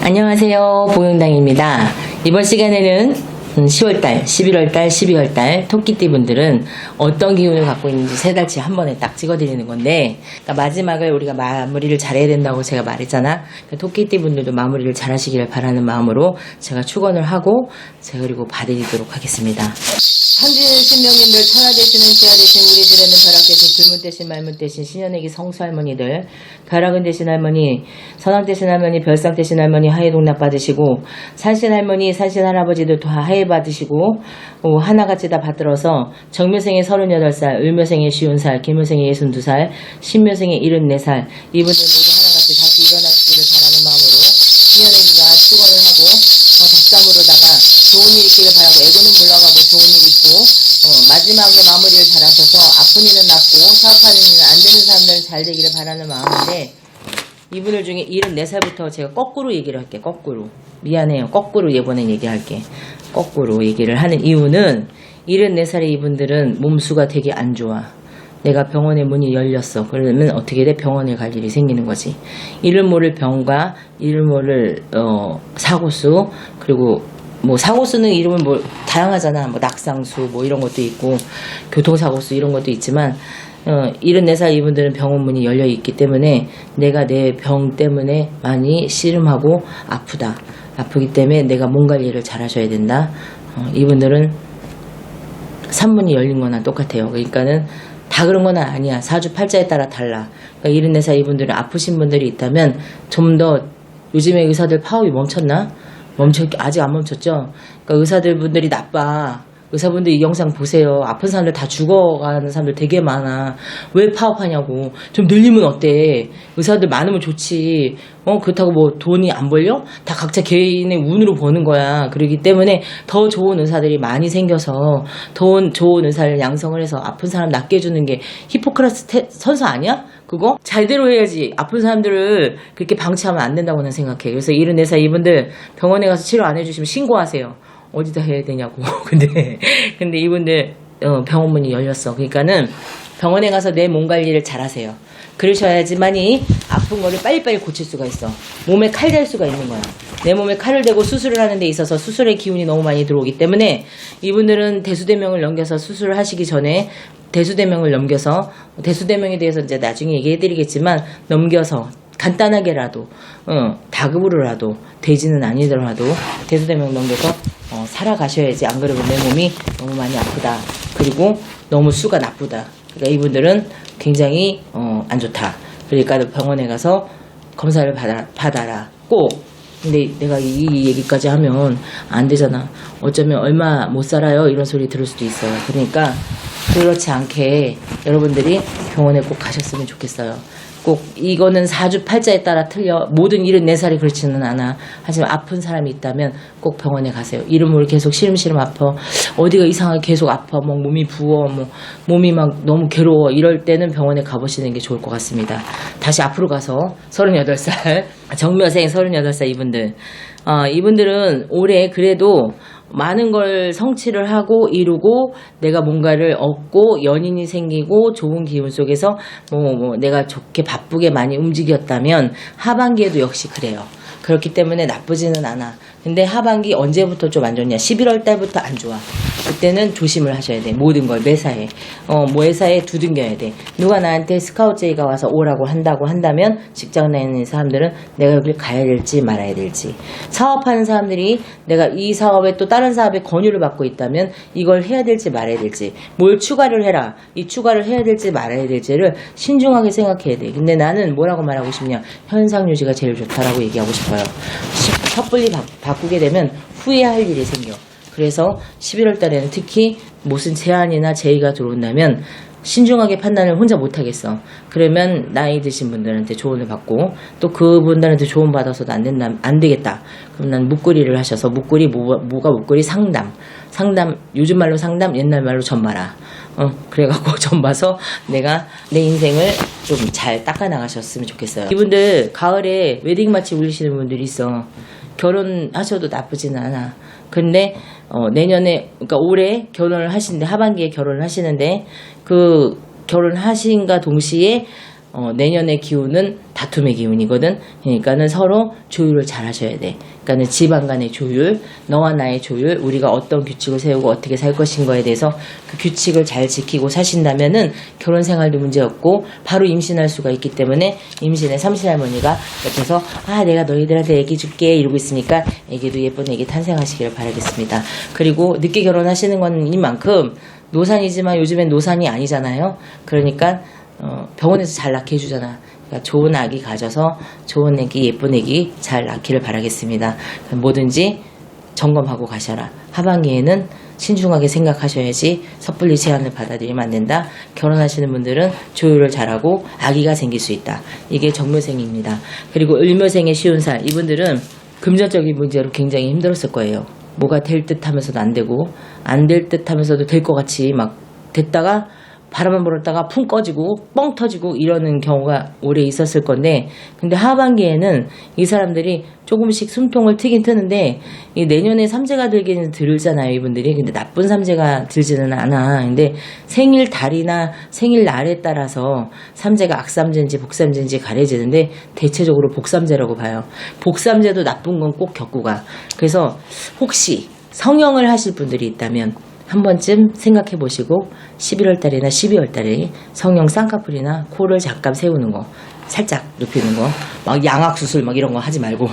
안녕하세요. 보영당입니다. 이번 시간에는 10월달, 11월달, 12월달 토끼띠 분들은 어떤 기운을 갖고 있는지 세 달치 한 번에 딱 찍어드리는 건데, 그러니까 마지막을 우리가 마무리를 잘해야 된다고 제가 말했잖아. 그러니까 토끼띠 분들도 마무리를 잘 하시기를 바라는 마음으로 제가 축원을 하고 제가 그리고 봐드리도록 하겠습니다. 현진 신명님들, 천하 되시는 지하 되신 우리 집에는 벼락 되신 불문 되신 말문 되신 신현애기 성수 할머니들, 벼락은 되신 할머니, 선왕 되신 할머니, 별상 되신 할머니 하해 동납 받으시고, 산신 할머니, 산신 할아버지들 다 하해 받으시고, 하나같이 다 받들어서 정묘생의 38살, 을묘생의 50살, 김묘생의 62살, 신묘생의 74살 이분들 모두 하나같이 다시 일어나시기를 바라는 마음으로 신현애기가 축원을 하고 덕담으로다가 좋은 일 있기를 바라고, 애고는 물러가고 좋은 일 있고, 마지막에 마무리를 잘하셔서 아픈 일은 낫고 사업하는 일은 안 되는 사람들은 잘 되기를 바라는 마음인데, 이분들 중에 74살부터 제가 거꾸로 얘기를 할게. 거꾸로. 미안해요. 거꾸로 이번엔 얘기할게. 거꾸로 얘기를 하는 이유는 74살의 이분들은 몸수가 되게 안 좋아. 내가 병원의 문이 열렸어. 그러면 어떻게 돼? 병원에 갈 일이 생기는 거지. 이를 모를 병과 이를 모를 사고수, 그리고 뭐 사고수는 이름은 뭐 다양하잖아. 뭐 낙상수 뭐 이런 것도 있고 교통사고수 이런 것도 있지만 74살 이분들은 병원 문이 열려 있기 때문에 내가 내 병 때문에 많이 씨름하고 아프다. 아프기 때문에 내가 몸 관리를 잘 하셔야 된다. 이분들은 산문이 열린 거나 똑같아요. 그러니까는 다 그런 건 아니야. 사주 팔자에 따라 달라. 그러니까 74살 이분들은 아프신 분들이 있다면 좀 더, 요즘에 의사들 파업이 멈췄나? 아직 안 멈췄죠? 그러니까 의사들 분들이 나빠. 의사분들 이 영상 보세요. 아픈 사람들 다 죽어가는 사람들 되게 많아. 왜 파업하냐고. 좀 늘리면 어때? 의사들 많으면 좋지. 그렇다고 뭐 돈이 안 벌려? 다 각자 개인의 운으로 버는 거야. 그렇기 때문에 더 좋은 의사들이 많이 생겨서 더 좋은 의사를 양성을 해서 아픈 사람 낫게 해주는 게 히포크라테스 선서 아니야? 그거? 잘대로 해야지. 아픈 사람들을 그렇게 방치하면 안 된다고 는 생각해. 그래서 74살 이분들 병원에 가서 치료 안 해주시면 신고하세요. 어디다 해야 되냐고. 근데 이분들 병원 문이 열렸어. 그러니까는 병원에 가서 내 몸 관리를 잘 하세요. 그러셔야지만이 아픈 거를 빨리빨리 고칠 수가 있어. 몸에 칼 댈 수가 있는 거야. 내 몸에 칼을 대고 수술을 하는 데 있어서 수술의 기운이 너무 많이 들어오기 때문에 이분들은 대수대명을 넘겨서 수술을 하시기 전에 대수대명을 넘겨서, 대수대명에 대해서 이제 나중에 얘기해 드리겠지만, 넘겨서 간단하게라도 다급으로라도 되지는 아니더라도 대수대명 넘겨서 살아가셔야지. 안 그러면 내 몸이 너무 많이 아프다. 그리고 너무 수가 나쁘다. 그러니까 이분들은 굉장히 안 좋다. 그러니까 병원에 가서 검사를 받아라. 꼭. 근데 내가 이 얘기까지 하면 안 되잖아. 어쩌면 얼마 못 살아요 이런 소리 들을 수도 있어요. 그러니까 그렇지 않게 여러분들이 병원에 꼭 가셨으면 좋겠어요. 꼭 이거는 사주 팔자에 따라 틀려. 모든 74살이 그렇지는 않아. 하지만 아픈 사람이 있다면 꼭 병원에 가세요. 이름으로 계속 시름시름 아파. 어디가 이상하게 계속 아파. 뭐 몸이 부어. 뭐 몸이 막 너무 괴로워. 이럴 때는 병원에 가보시는 게 좋을 것 같습니다. 다시 앞으로 가서 38살 정묘생 38살 이분들. 이분들은 올해 그래도 많은 걸 성취를 하고 이루고 내가 뭔가를 얻고 연인이 생기고 좋은 기운 속에서 내가 좋게 바쁘게 많이 움직였다면 하반기에도 역시 그래요. 그렇기 때문에 나쁘지는 않아. 근데 하반기 언제부터 좀 안 좋냐? 11월 달부터 안 좋아. 그때는 조심을 하셔야 돼. 모든 걸 매사에. 매사에 두들겨야 돼. 누가 나한테 스카우트 제의가 와서 오라고 한다고 한다면 직장 내에 있는 사람들은 내가 여길 가야 될지 말아야 될지. 사업하는 사람들이 내가 이 사업에 또 다른 사업에 권유를 받고 있다면 이걸 해야 될지 말아야 될지. 뭘 추가를 해라. 이 추가를 해야 될지 말아야 될지를 신중하게 생각해야 돼. 근데 나는 뭐라고 말하고 싶냐? 현상 유지가 제일 좋다라고 얘기하고 싶어요. 섣불리 바꾸게 되면 후회할 일이 생겨. 그래서 11월 달에는 특히 무슨 제안이나 제의가 들어온다면 신중하게 판단을 혼자 못하겠어. 그러면 나이 드신 분들한테 조언을 받고 또 그분들한테 조언 받아서도 안 되겠다. 그럼 난 묵구리를 하셔서 뭐가 묵구리? 상담, 요즘 말로 상담, 옛날 말로 전마라. 그래갖고 전봐서 내가 내 인생을 좀 잘 닦아 나가셨으면 좋겠어요. 이분들 가을에 웨딩 마치 울리시는 분들이 있어. 결혼하셔도 나쁘진 않아. 근데 내년에, 그러니까 올해 결혼을 하시는데, 하반기에 결혼을 하시는데, 그 결혼하신과 동시에 내년의 기운은 다툼의 기운이거든. 그러니까는 서로 조율을 잘 하셔야 돼. 그러니까는 집안 간의 조율, 너와 나의 조율, 우리가 어떤 규칙을 세우고 어떻게 살 것인 거에 대해서 그 규칙을 잘 지키고 사신다면은 결혼 생활도 문제 없고 바로 임신할 수가 있기 때문에 임신의 삼신할머니가 옆에서 내가 너희들한테 애기 줄게 이러고 있으니까 애기도 예쁜 애기 탄생하시기를 바라겠습니다. 그리고 늦게 결혼하시는 건 이만큼 노산이지만 요즘엔 노산이 아니잖아요. 그러니까 병원에서 잘 낳게 해주잖아. 그러니까 좋은 아기 가져서 좋은 애기, 예쁜 애기 잘 낳기를 바라겠습니다. 뭐든지 점검하고 가셔라. 하반기에는 신중하게 생각하셔야지 섣불리 제안을 받아들이면 안 된다. 결혼하시는 분들은 조율을 잘하고 아기가 생길 수 있다. 이게 정묘생입니다. 그리고 을묘생의 쉬운 살, 이분들은 금전적인 문제로 굉장히 힘들었을 거예요. 뭐가 될 듯 하면서도 안 되고 안 될 듯 하면서도 될 것 같이 막 됐다가 바람만 불었다가 풍 꺼지고 뻥 터지고 이러는 경우가 오래 있었을 건데, 근데 하반기에는 이 사람들이 조금씩 숨통을 트긴 트는데 이 내년에 삼재가 들기는 들잖아요 이분들이. 근데 나쁜 삼재가 들지는 않아. 근데 생일 달이나 생일 날에 따라서 삼재가 악삼재인지 복삼재인지 가려지는데 대체적으로 복삼재라고 봐요. 복삼재도 나쁜 건 꼭 겪고 가. 그래서 혹시 성형을 하실 분들이 있다면 한 번쯤 생각해 보시고 11월 달이나 12월 달에 성형 쌍꺼풀이나 코를 잠깐 세우는 거, 살짝 눕히는 거, 막 양악수술 막 이런 거 하지 말고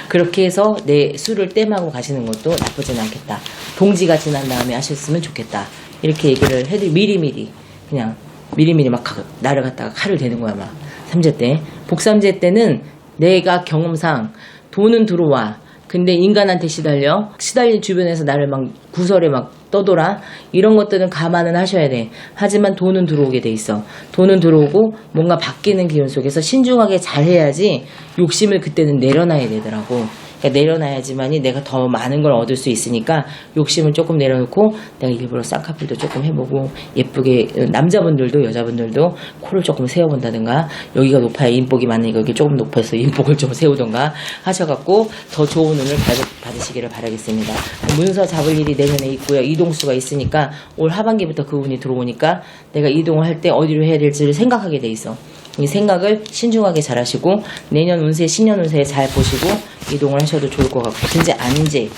그렇게 해서 내 술을 땜하고 가시는 것도 나쁘진 않겠다. 동지가 지난 다음에 하셨으면 좋겠다. 이렇게 얘기를 해도 미리미리 그냥 미리미리 막 나를 갖다가 칼을 대는 거야. 막 삼재 때. 복삼재 때는 내가 경험상 돈은 들어와. 근데 인간한테 시달린 주변에서 나를 막 구설에 막 떠돌아. 이런 것들은 감안은 하셔야 돼. 하지만 돈은 들어오게 돼 있어. 돈은 들어오고 뭔가 바뀌는 기운 속에서 신중하게 잘 해야지 욕심을 그때는 내려놔야 되더라고. 그러니까 내려놔야지만이 내가 더 많은 걸 얻을 수 있으니까 욕심을 조금 내려놓고 내가 일부러 쌍꺼풀도 조금 해보고 예쁘게, 남자분들도 여자분들도 코를 조금 세워본다든가, 여기가 높아야 인복이 많으니까 여기 조금 높아서 인복을 좀 세우던가 하셔갖고 더 좋은 운을 받으시기를 바라겠습니다. 문서 잡을 일이 내년에 있고요. 이동수가 있으니까 올 하반기부터 그 운이 들어오니까 내가 이동을 할 때 어디로 해야 될지를 생각하게 돼 있어. 이 생각을 신중하게 잘 하시고 내년 운세, 신년 운세 잘 보시고 이동을 하셔도 좋을 것 같고, 진짜 안재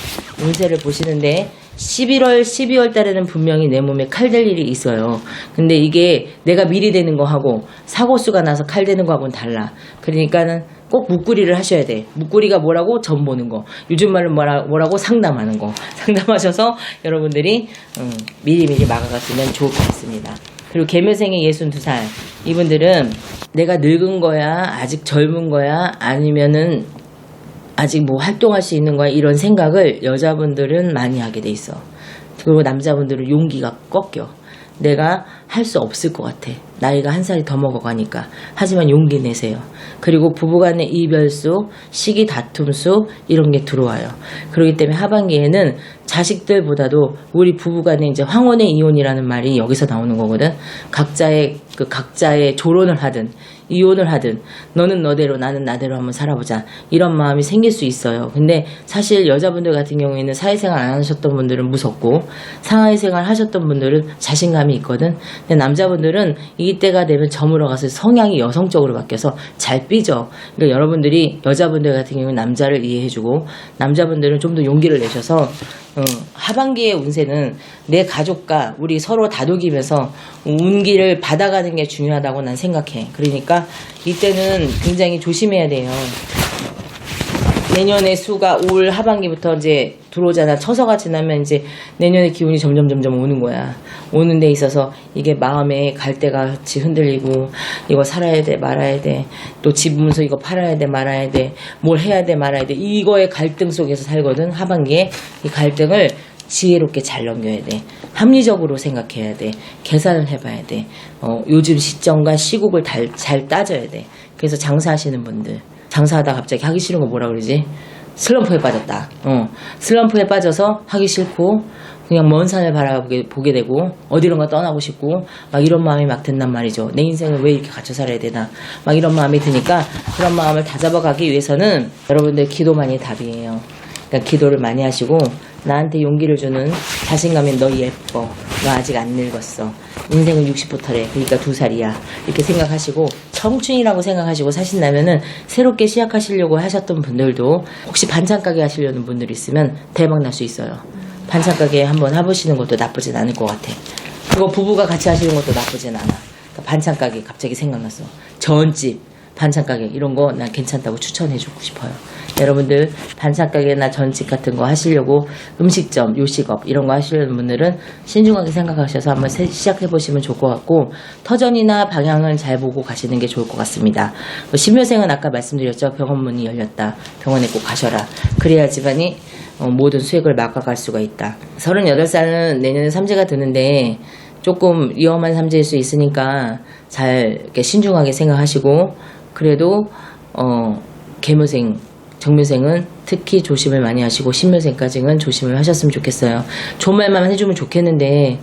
운세를 보시는데 11월, 12월 달에는 분명히 내 몸에 칼 될 일이 있어요. 근데 이게 내가 미리 되는 거하고 사고수가 나서 칼 되는 거하고는 달라. 그러니까는 꼭 묵구리를 하셔야 돼. 묵구리가 뭐라고? 점 보는 거. 요즘 말로 뭐라고? 상담하는 거. 상담하셔서 여러분들이 미리미리 막아갔으면 좋을 것 같습니다. 그리고 계묘생의 62살. 이분들은 내가 늙은 거야? 아직 젊은 거야? 아니면은 아직 뭐 활동할 수 있는 거야? 이런 생각을 여자분들은 많이 하게 돼 있어. 그리고 남자분들은 용기가 꺾여. 내가 할 수 없을 것 같아. 나이가 한 살이 더 먹어가니까. 하지만 용기 내세요. 그리고 부부간의 이별수, 시기 다툼수 이런 게 들어와요. 그렇기 때문에 하반기에는 자식들보다도 우리 부부간의 이제 황혼의 이혼이라는 말이 여기서 나오는 거거든. 각자의 조론을 하든 이혼을 하든 너는 너대로 나는 나대로 한번 살아보자, 이런 마음이 생길 수 있어요. 근데 사실 여자분들 같은 경우에는 사회생활 안 하셨던 분들은 무섭고 사회생활 하셨던 분들은 자신감이 있거든. 근데 남자분들은 이때가 되면 저물어 가서 성향이 여성적으로 바뀌어서 잘 삐져. 그러니까 여러분들이 여자분들 같은 경우는 남자를 이해해주고 남자분들은 좀 더 용기를 내셔서 하반기의 운세는 내 가족과 우리 서로 다독이면서 운기를 받아가는 게 중요하다고 난 생각해. 그러니까 이때는 굉장히 조심해야 돼요. 내년의 수가 올 하반기부터 이제 들어오잖아. 처서가 지나면 이제 내년의 기운이 점점 오는 거야. 오는 데 있어서 이게 마음에 갈대가 같이 흔들리고, 이거 살아야 돼 말아야 돼, 또 집 문서 이거 팔아야 돼 말아야 돼, 뭘 해야 돼 말아야 돼, 이거의 갈등 속에서 살거든. 하반기에 이 갈등을 지혜롭게 잘 넘겨야 돼. 합리적으로 생각해야 돼. 계산을 해봐야 돼. 요즘 시점과 시국을 잘 따져야 돼. 그래서 장사하시는 분들, 장사하다 갑자기 하기 싫은 거 뭐라 그러지? 슬럼프에 빠졌다. 슬럼프에 빠져서 하기 싫고 그냥 먼 산을 바라보게 되고 어디론가 떠나고 싶고 막 이런 마음이 막 든단 말이죠. 내 인생을 왜 이렇게 갇혀 살아야 되나 막 이런 마음이 드니까, 그런 마음을 다잡아가기 위해서는 여러분들 기도만이 답이에요. 그러니까 기도를 많이 하시고 나한테 용기를 주는 자신감인 너 예뻐, 너 아직 안 늙었어. 인생은 60부터래. 그러니까 2살이야. 이렇게 생각하시고 청춘이라고 생각하시고 사신다면은 새롭게 시작하시려고 하셨던 분들도 혹시 반찬 가게 하시려는 분들이 있으면 대박 날 수 있어요. 반찬 가게 한번 해보시는 것도 나쁘진 않을 것 같아. 그거 부부가 같이 하시는 것도 나쁘진 않아. 그러니까 반찬 가게 갑자기 생각났어. 전집, 반찬 가게 이런 거 난 괜찮다고 추천해주고 싶어요. 여러분들 반찬 가게나 전집 같은 거 하시려고 음식점, 요식업 이런 거 하시려는 분들은 신중하게 생각하셔서 한번 시작해보시면 좋을 것 같고 터전이나 방향을 잘 보고 가시는 게 좋을 것 같습니다. 신묘생은 아까 말씀드렸죠. 병원 문이 열렸다. 병원에 꼭 가셔라. 그래야지만이 모든 수액을 막아갈 수가 있다. 38살은 내년에 삼재가 드는데 조금 위험한 삼재일 수 있으니까 잘 이렇게 신중하게 생각하시고 그래도 계묘생, 정묘생은 특히 조심을 많이 하시고 신묘생까지는 조심을 하셨으면 좋겠어요. 좋은 말만 해주면 좋겠는데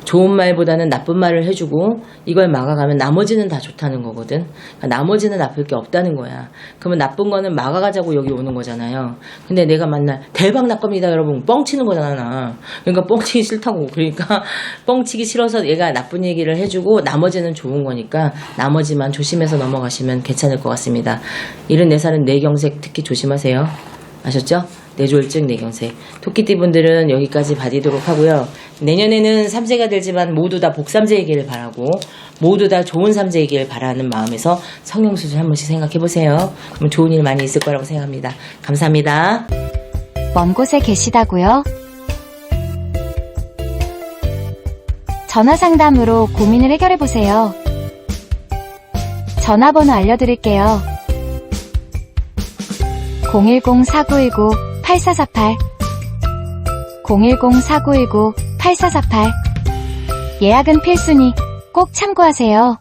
좋은 말보다는 나쁜 말을 해주고 이걸 막아가면 나머지는 다 좋다는 거거든. 그러니까 나머지는 나쁠 게 없다는 거야. 그러면 나쁜 거는 막아가자고 여기 오는 거잖아요. 근데 내가 만날 대박 날 겁니다 여러분. 뻥치는 거잖아. 그러니까 뻥치기 싫다고. 그러니까 뻥치기 싫어서 얘가 나쁜 얘기를 해주고 나머지는 좋은 거니까 나머지만 조심해서 넘어가시면 괜찮을 것 같습니다. 74살은 뇌경색 특히 조심하세요. 아셨죠? 뇌졸중, 뇌경색. 토끼띠분들은 여기까지 봐드리도록 하고요. 내년에는 삼재가 되지만 모두 다 복삼재이기를 바라고 모두 다 좋은 삼재이기를 바라는 마음에서 성형수술 한 번씩 생각해보세요. 그럼 좋은 일 많이 있을 거라고 생각합니다. 감사합니다. 먼 곳에 계시다고요? 전화상담으로 고민을 해결해보세요. 전화번호 알려드릴게요. 010-4919-8448 010-4919-8448 예약은 필수니 꼭 참고하세요.